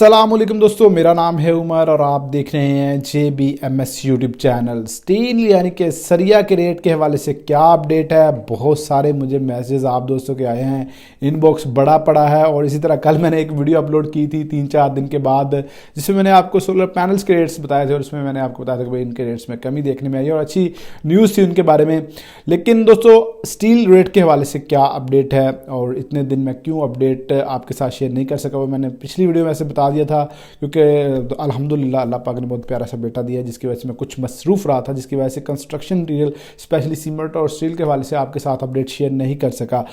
अस्सलामुअलैकुम दोस्तों, मेरा नाम है उमर और आप देख रहे हैं JBMS यूट्यूब चैनल। स्टील यानी कि सरिया के रेट के हवाले से क्या अपडेट है। बहुत सारे मुझे मैसेज आप दोस्तों के आए हैं, इनबॉक्स बड़ा पड़ा है। और इसी तरह कल मैंने एक वीडियो अपलोड की थी 3-4 दिन के बाद, जिसमें मैंने आपको सोलर पैनल्स के रेट्स बताए थे और उसमें मैंने आपको बताया था कि भाई इनके रेट्स में कमी देखने में आई और अच्छी न्यूज़ थी उनके बारे में। लेकिन दोस्तों स्टील रेट के हवाले से क्या अपडेट है और इतने दिन में क्यों अपडेट आपके साथ शेयर नहीं कर सका, वो मैंने पिछली वीडियो में से बता दिया था। क्योंकि अल्हम्दुलिल्लाह अल्लाह पाक ने बहुत प्यारा सा बेटा दिया है, जिसकी वजह से मैं कुछ मसरूफ़ रहा था, जिसकी वजह से कंस्ट्रक्शन मटीरियल स्पेशली सीमेंट और स्टील के हवाले से आपके साथ अपडेट शेयर नहीं कर सका।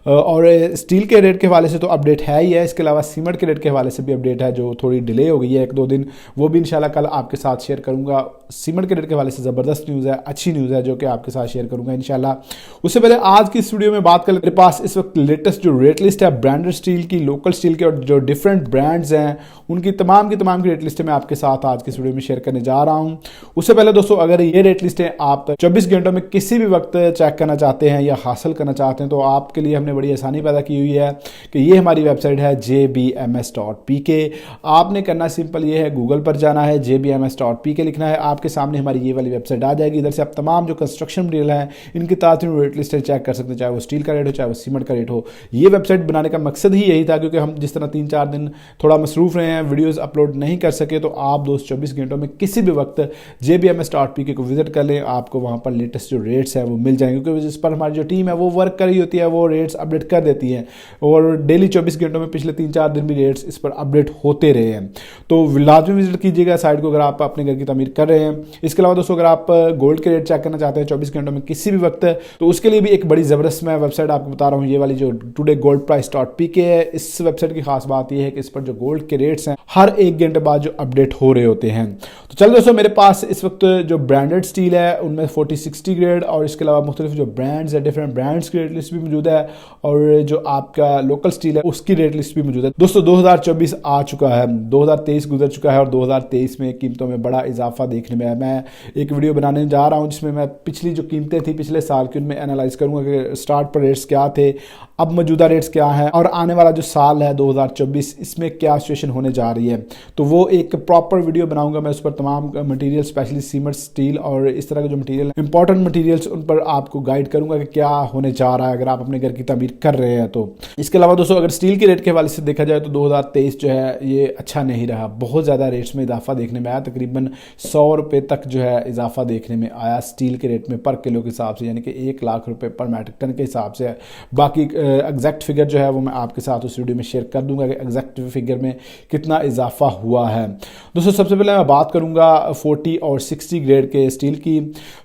और स्टील के रेट के हवाले से तो अपडेट है ही है, इसके अलावा सीमेंट के रेट के हवाले से भी अपडेट है जो थोड़ी डिले हो गई है 1-2 दिन, वो भी इंशाल्लाह कल आपके साथ शेयर करूँगा। सीमेंट के रेट के हवाले से ज़बरदस्त न्यूज़ है, अच्छी न्यूज़ है जो कि आपके साथ शेयर करूँगा इंशाल्लाह। उससे पहले आज की इस वीडियो में बात कर, मेरे पास इस वक्त लेटेस्ट जो रेट लिस्ट है ब्रांडेड स्टील की, लोकल स्टील के और जो डिफरेंट ब्रांड्स हैं उनकी तमाम की रेट लिस्ट मैं आपके साथ आज की इस वीडियो में शेयर करने जा रहा हूं। उससे पहले दोस्तों, अगर ये रेट लिस्ट है आप 24 घंटों में किसी भी वक्त चेक करना चाहते हैं या हासिल करना चाहते हैं, तो आपके लिए हमने बड़ी आसानी पैदा की हुई है कि ये हमारी वेबसाइट है jbms.pk। आपने करना सिंपल ये है, गूगल पर जाना है, jbms.pk लिखना है, आपके सामने हमारी ये वाली वेबसाइट आ जाएगी। इधर से आप तमाम जो कंस्ट्रक्शन मटीरियल है इनकी ताज़ा रेट लिस्ट चेक कर सकते हैं, चाहे वो स्टील का रेट हो चाहे वो सीमेंट का रेट हो। ये वेबसाइट बनाने का मकसद ही यही था, क्योंकि हम जिस तरह 3-4 दिन थोड़ा मसरूफ़ रहे हैं, वीडियोस अपलोड नहीं कर सके, तो आप दोस्त 24 घंटों में किसी भी वक्त jbms.pk को विजिट कर लें, आपको वहाँ पर लेटेस्ट जो रेट्स हैं वो मिल जाएंगे। क्योंकि जिस पर हमारी जो टीम है वो वर्क कर रही होती है, वो रेट्स अपडेट कर देती है और डेली 24 घंटों में पिछले 3-4 दिन भी रेट्स इस पर अपडेट होते रहे हैं। तो लाजमी विजिट कीजिएगा साइट को अगर आप अपने घर की तमीर कर रहे हैं। इसके अलावा दोस्तों, अगर आप गोल्ड के रेट चेक करना चाहते हैं 24 घंटों में किसी भी वक्त, तो उसके लिए भी एक बड़ी ज़बरदस्त मैं वेबसाइट आपको बता रहा हूँ, ये वाली जो टुडे गोल्ड प्राइस.pk है। इस वेबसाइट की खास बात यह है कि इस पर जो गोल्ड के रेट्स हैं हर 1 घंटे बाद जो अपडेट हो रहे होते हैं। तो चलो दोस्तों, मेरे पास इस वक्त जो ब्रांडेड स्टील है उनमें 40-60 ग्रेड और इसके अलावा मुख्तलिफ जो ब्रांड्स है, डिफरेंट ब्रांड्स की रेट लिस्ट भी मौजूद है और जो आपका लोकल स्टील है उसकी रेट लिस्ट भी मौजूद है। दोस्तों 2024 आ चुका है, 2023 गुजर चुका है और 2023 में कीमतों में बड़ा इजाफा देखने में आया। मैं एक वीडियो बनाने जा रहा हूँ जिसमें मैं पिछली जो कीमतें थी पिछले साल की उनमें एनालाइज करूँगा कि स्टार्ट पर रेट्स क्या थे, अब मौजूदा रेट्स क्या हैं और आने वाला जो साल है 2024 इसमें क्या सिचुएशन होने जा रही है। तो वो एक प्रॉपर वीडियो बनाऊंगा मैं, उस पर तमाम मटेरियल स्पेशली सीमेंट, स्टील और इस तरह के जो मटेरियल इंपॉर्टेंट मटेरियल्स उन पर आपको गाइड करूंगा कि क्या होने जा रहा है अगर आप अपने घर की तमीर कर रहे हैं तो। इसके अलावा दोस्तों, अगर स्टील के रेट के हवाले से देखा जाए तो 2023 जो है ये अच्छा नहीं रहा, बहुत ज़्यादा रेट्स में इजाफा देखने में आया, तकरीबन 100 रुपये तक जो है इजाफा देखने में आया स्टील के रेट में पर किलो के हिसाब से, यानी कि 1 लाख रुपये पर मैट्रिक टन के हिसाब से। बाकी एग्जैक्ट फिगर जो है वो मैं आपके साथ उस वीडियो में शेयर कर दूंगा कि एग्जैक्ट फिगर में कितना इजाफा हुआ है। दोस्तों सबसे पहले मैं बात करूंगा 40 और 60 ग्रेड के स्टील की।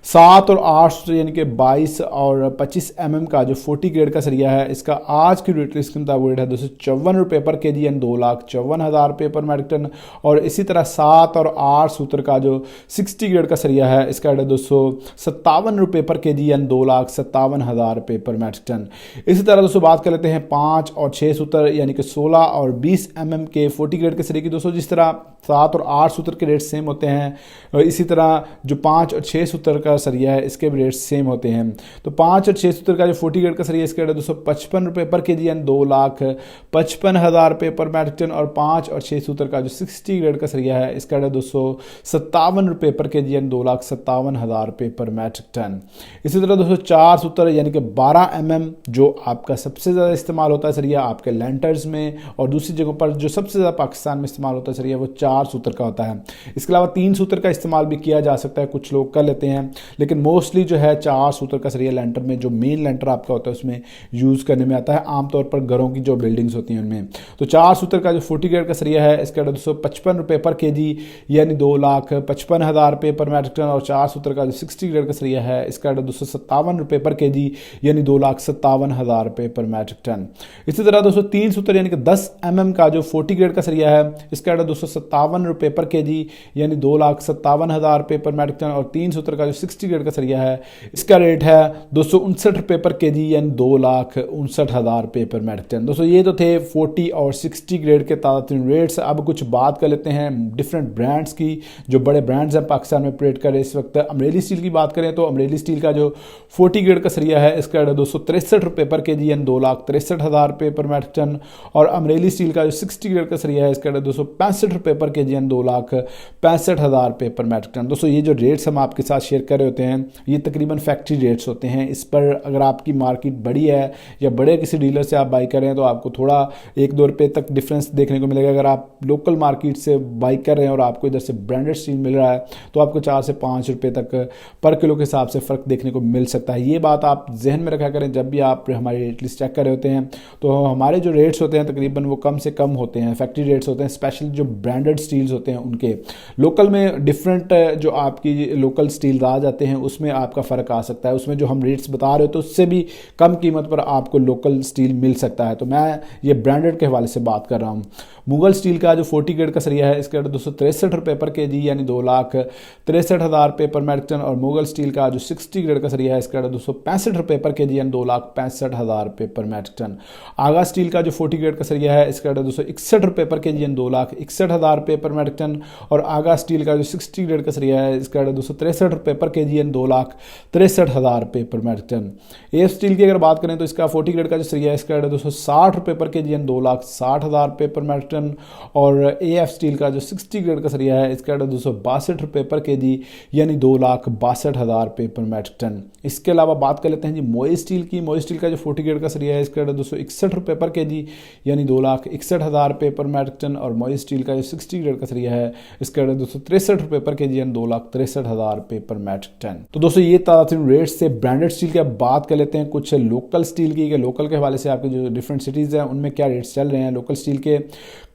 7 और 8 यानी कि 22 और 25 mm का जो 40 ग्रेड का सरिया है, इसका आज की रेट लिस्ट के मुताबिक रेट है 254 रुपये पर kg यानी 2,54,000 रुपये पर मैट्रिक टन। और इसी तरह 7 और 8 सूत्र का जो 60 ग्रेड का सरिया है, इसका रेट है 257 रुपये पर kg यानी 2,57,000 रुपये पर मैट्रिक टन। इसी तरह दोस्तों बात कर लेते हैं 5 और 6 सूत्र यानी कि 16 और 20 mm के 40 ग्रेड के सरिये की। दोस्तों जिस तरह 7 और 8 सूत्र के रेट सेम होते हैं, इसी तरह जो 5 और 6 सूत्र का सरिया है इसके भी रेट सेम होते हैं। तो 5 और 6 सूत्र का जो 40 ग्रेड का सरिया है, इसका रेट 255 रुपये पर kg यानी 2,55,000 रुपये पर मैट्रिक टन। और 5 और 6 सूत्र का जो 60 ग्रेड का सरिया है, इसका रेट 257 रुपये पर kg यानी 2,57,000 रुपये पर मैट्रिक टन। इसी तरह दोस्तों 4 सूत्र यानी कि 12 mm जो आपका सबसे ज़्यादा इस्तेमाल होता है सरिया आपके लेंटर्स में, और दूसरी जगहों पर जो सबसे ज़्यादा पाकिस्तान में इस्तेमाल होता है सरिया वो 4 सूत्र का होता है। इसके अलावा 3 सूत्र का इस्तेमाल भी किया जा सकता है, कुछ लोग कर लेते हैं, लेकिन मोस्टली जो है 4 सूत्र का सरिया लेंटर में, जो मेन लेंटर आपका होता है उसमें यूज़ करने में आता है, आमतौर पर घरों की जो बिल्डिंग्स होती हैं उनमें। तो 4 सूत्र का जो 40 ग्रेड का सरिया है, इसका 255 रुपये पर kg यानी 2,55,000 रुपये पर मैट्रिक टन। और 4 सूत्र का जो 60 ग्रेड का सरिया है, इसका 257 रुपये पर kg यानी 2,57,000 रुपये पर मैट्रिक टन। इसी तरह दोस्तों 3 सूत्र यानी कि 10 mm का जो 40 ग्रेड का सरिया है, इसका रेट 257 रुपये पर kg यानी 2,57,000 रुपये पर मैट्रिक टन। और 3 सूत्र का जो 60 ग्रेड का सरिया है, इसका रेट है 259 रुपये पर kg यानी 2,59,000 रुपये पर मैट्रिक टन। दोस्तों ये तो थे 40 और 60 ग्रेड के ताज़ा रेट्स। अब कुछ बात कर लेते हैं डिफरेंट ब्रांड्स की, जो बड़े ब्रांड्स हैं पाकिस्तान में ऑपरेट कर रहे इस वक्त। अमरेली स्टील की बात करें तो अमरेली स्टील का जो 40 ग्रेड का सरिया है, इसका रेट 263 रुपये पर kg यानी 2,63,000 रुपये पर मैट्रिक टन। और अमरेली स्टील का जो 60 ग्रेड का सरिया सरिया है इसका रेट 265 रुपये पर के जी यानी 2,65,000 रुपये पर मैट्रिक टन। दोस्तों ये जो रेट्स हम आपके साथ शेयर कर रहे होते हैं ये तकरीबन फैक्ट्री रेट्स होते हैं। इस पर अगर आपकी मार्केट बड़ी है या बड़े किसी डीलर से आप बाई कर रहे हैं तो आपको थोड़ा 1-2 रुपये तक डिफरेंस देखने को मिलेगा। अगर आप लोकल मार्केट से बाई कर रहे हैं और आपको इधर से ब्रांडेड स्टील मिल रहा है तो आपको 4 से 5 रुपये तक पर किलो के हिसाब से फ़र्क देखने को मिल सकता है। ये बात आप जहन में रखा करें जब भी आप हमारी रेट लिस्ट चेक कर रहे होते हैं। तो हमारे जो रेट्स होते हैं तकरीबन वो कम से कम होते हैं, फैक्ट्री रेट्स होते हैं, स्पेशल जो ब्रांडेड स्टील्स होते हैं उनके। लोकल में डिफरेंट जो आपकी लोकल स्टील आ जाते हैं उसमें आपका फ़र्क आ सकता है, उसमें जो हम रेट्स बता रहे हो तो उससे भी कम कीमत पर आपको लोकल स्टील मिल सकता है। तो मैं ये ब्रांडेड के हवाले से बात कर रहा हूँ। मुगल स्टील का जो 40 ग्रेड का सरिया है इसका 263 रुपये पर के जी यानी 2,63,000 रुपये पर मैट्रिक टन, और मुगल स्टील का जो 60 ग्रेड का सरिया है इसका 265 रुपये पर के जी यानी 2,65,000 रुपये पर मैट्रिक टन। आगा स्टील का जो 40 ग्रेड का सरिया है इसका 261 रुपये पर के जी यानी 2,61,000 रुपये पर मैट्रिक टन, और आगा स्टील का जो 60 ग्रेड का सरिया है इसका 263 रुपये पर के जी यानी 2,63,000 रुपये पर मैट्रिक टन। एफ स्टील की अगर बात करें तो इसका 40 ग्रेड का जो सरिया है इसका 260 रुपये पर के जी यानी 2,60,000 रुपये पर मैट्रिक टन, और एफ स्टील का जो 60 ग्रेड का सरिया है इसका 262 रुपये पर के जी यानी 2,62,000 रुपये पर मैट्रिक टन। इसके अलावा बात कर लेते हैं जी मोई स्टील की। मोई स्टील का जो 40 ग्रेड का सरिया है इसका 261 रुपये पर के जी यानी 2,61,000 रुपये पर मैट्रिक टन, और मोई स्टील का जो 60 ग्रेड का सरिया है इसका 263 रुपये पर के जी यानी 2,63,000 रुपये पर मैट्रिक टन। तो दोस्तों ये ताज़ा रेट्स से ब्रांडेड स्टील की अब बात कर लेते हैं कुछ लोकल स्टील की। लोकल के हवाले से आपके जो डिफरेंट सिटीज़ हैं उनमें क्या रेट्स चल रहे हैं लोकल स्टील के।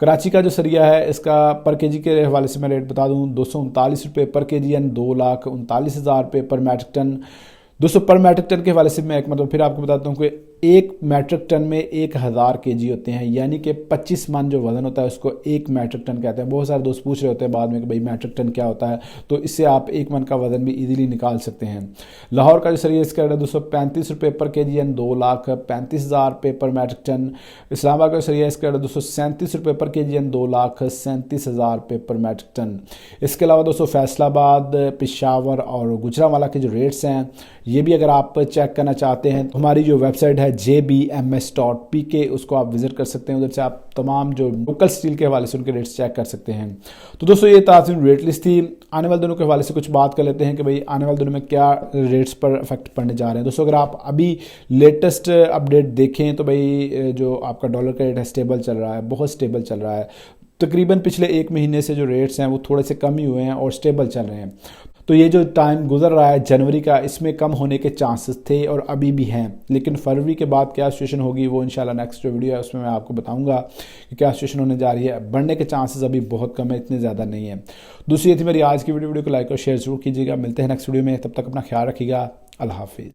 कराची का जो सरिया है इसका पर के जी के हवाले से मैं रेट बता दूं 239 रुपये पर के जी यानी 2,39,000 रुपये पर मैट्रिक टन। 200 पर मैट्रिक टन के हवाले से मैं एक मतलब फिर आपको बताता हूँ कि एक मैट्रिक टन में 1,000 केजी होते हैं, यानी कि 25 मन जो वजन होता है उसको एक मैट्रिक टन कहते हैं। बहुत सारे दोस्त पूछ रहे होते हैं बाद में कि भाई मैट्रिक टन क्या होता है, तो इससे आप 1 मन का वजन भी इजीली निकाल सकते हैं। लाहौर का जो सरिया इसका 235 रुपये पर के जी यानी 2,35,000 रुपये पर मैट्रिक टन। इस्लामाबाद का सरिया इसका 237 रुपये पर के जी यानी 2,37,000 रुपये पर मैट्रिक टन। इसके अलावा दोस्तों फैसलाबाद, पेशावर और गुजरांवाला के जो रेट्स हैं ये भी अगर आप चेक करना चाहते हैं तो हमारी जो वेबसाइट है jbms.pk उसको आप विजिट कर सकते हैं। उधर से आप तमाम जो लोकल स्टील के हवाले से उनके रेट्स चेक कर सकते हैं। तो दोस्तों ये ताज़ा रेट लिस्ट थी। आने वाले दिनों के हवाले से कुछ बात कर लेते हैं कि भाई आने वाले दिनों में क्या रेट्स पर इफेक्ट पड़ने जा रहे हैं। दोस्तों अगर आप अभी लेटेस्ट अपडेट देखें तो भाई जो आपका डॉलर का रेट है स्टेबल चल रहा है, बहुत स्टेबल चल रहा है। तकरीबन पिछले 1 महीने से जो रेट्स हैं वो थोड़े से कम ही हुए हैं और स्टेबल चल रहे हैं। तो ये जो टाइम गुजर रहा है जनवरी का, इसमें कम होने के चांसेस थे और अभी भी हैं, लेकिन फरवरी के बाद क्या सिचुएशन होगी वो इंशाल्लाह नेक्स्ट जो वीडियो है उसमें मैं आपको बताऊंगा कि क्या सिचुएशन होने जा रही है। बढ़ने के चांसेस अभी बहुत कम है, इतने ज़्यादा नहीं है। दूसरी ये थी मेरी आज की वीडियो को लाइक और शेयर जरूर कीजिएगा। मिलते हैं नेक्स्ट वीडियो में, तब तक अपना ख्याल रखिएगा। अल्लाह हाफिज़।